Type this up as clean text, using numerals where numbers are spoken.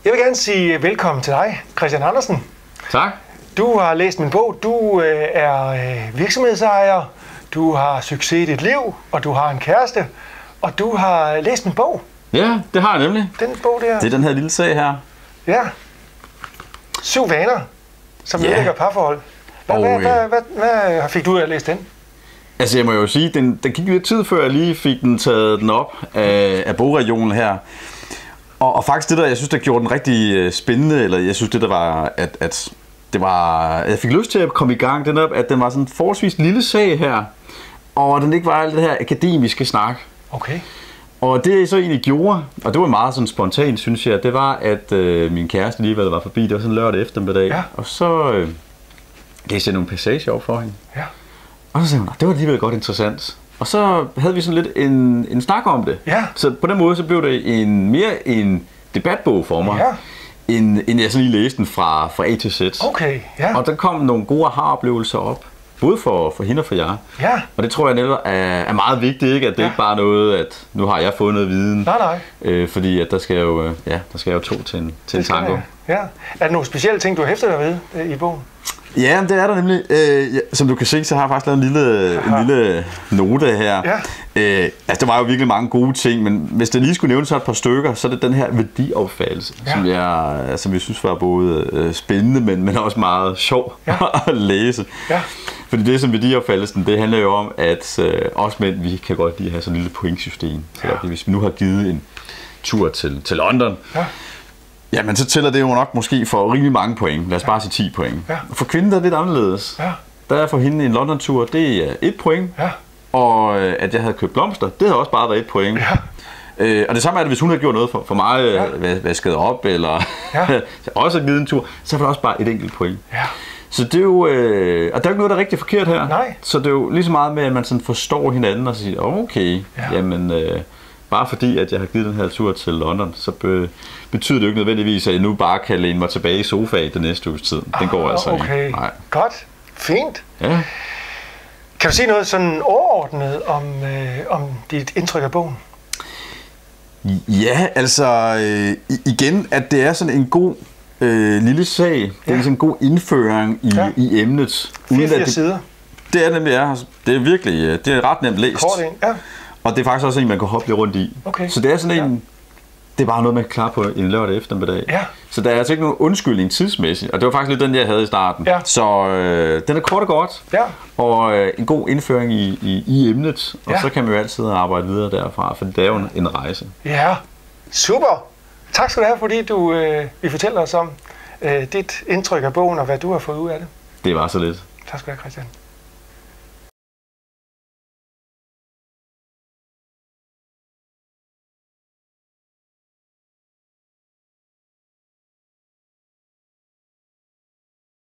Jeg vil gerne sige velkommen til dig, Christian Andersen. Tak. Du har læst min bog. Du er virksomhedsejer, du har succes i dit liv, og du har en kæreste, og du har læst min bog. Ja, det har jeg nemlig. Den bog der. Det er den her lille sag her. Ja. 7 vaner, som ødelægger parforhold. Hvad fik du ud af at læse den? Altså jeg må jo sige, den gik lidt tid før jeg lige fik taget den op af bogregionen her. Og faktisk det der, jeg synes, der gjorde den rigtig spændende, eller jeg synes det der var, at det var, jeg fik lyst til at komme i gang, den op, at den var sådan en forholdsvis lille sag her, og den ikke var alt det her akademiske snak. Okay. Og det jeg så egentlig gjorde, og det var meget sådan spontant, synes jeg, det var, at min kæreste lige var forbi, det var sådan lørdag eftermiddag, ja. Og så læste jeg nogle passager op for hende. Ja. Og så sagde hun, det var alligevel godt interessant. Og så havde vi sådan lidt en snak om det. Ja. Så på den måde så blev det mere en debatbog for mig, ja. end jeg sådan lige læste den fra A til Z. Okay, ja. Og der kom nogle gode aha-oplevelser op, både for hende og for jer. Ja. Og det tror jeg netop er meget vigtigt, ikke? At det ikke bare er noget, at nu har jeg fået noget viden. Nej. Fordi at der skal jo to til en tango. Ja. Er der nogle specielle ting, du har hæftet dig ved i bogen? Ja, det er der nemlig. Som du kan se, så har jeg faktisk lavet en lille note her. Ja. Altså, der var jo virkelig mange gode ting, men hvis det lige skulle nævne så et par stykker, så er det den her værdiopfattelse, som jeg synes var både spændende, men også meget sjov at læse. Ja. Fordi det som værdiopfattelsen, det handler jo om, at os mænd, vi kan godt lide at have sådan et lille pointsystem. Så hvis vi nu har givet en tur til London, jamen, så tæller det jo nok måske for rimelig mange point. Lad os bare sige 10 point. Ja. For kvinden der er lidt anderledes. Ja. Der er for hende en London-tur, det er 1 point. Ja. Og at jeg havde købt blomster, det havde også bare været 1 point. Ja. Og det samme er det, hvis hun havde gjort noget for mig, vasket op, eller også givet en tur, så var det også bare et enkelt point. Ja. Så det er jo, og der er jo ikke noget, der er rigtig forkert her. Nej. Så det er jo lige så meget med, at man sådan forstår hinanden og siger, okay, jamen... Bare fordi, at jeg har givet den her tur til London, så betyder det jo ikke nødvendigvis, at jeg nu bare kan læne mig tilbage i sofaen den næste uges tid. Den går altså ikke. Nej. Godt. Fint. Ja. Kan du sige noget sådan overordnet om dit indtryk af bogen? Ja, altså igen, at det er sådan en god lille sag. Det er sådan en god indføring i emnet. 4 sider. Det er nemlig, det er virkelig, det er ret nemt læst. Kort ind, ja. Og det er faktisk også en, man kan hoppe lidt rundt i. Okay. Så det er sådan en, det er bare noget, man kan klare på en lørdag eftermiddag. Ja. Så der er altså ikke nogen undskyldning tidsmæssigt. Og det var faktisk lidt den, jeg havde i starten. Ja. Så den er kort og godt. Ja. Og en god indføring i emnet. Og så kan man jo altid arbejde videre derfra, for det er jo en rejse. Ja, super. Tak skal du have, fordi du vil fortælle os om dit indtryk af bogen, og hvad du har fået ud af det. Det var så lidt. Tak skal du have, Christian.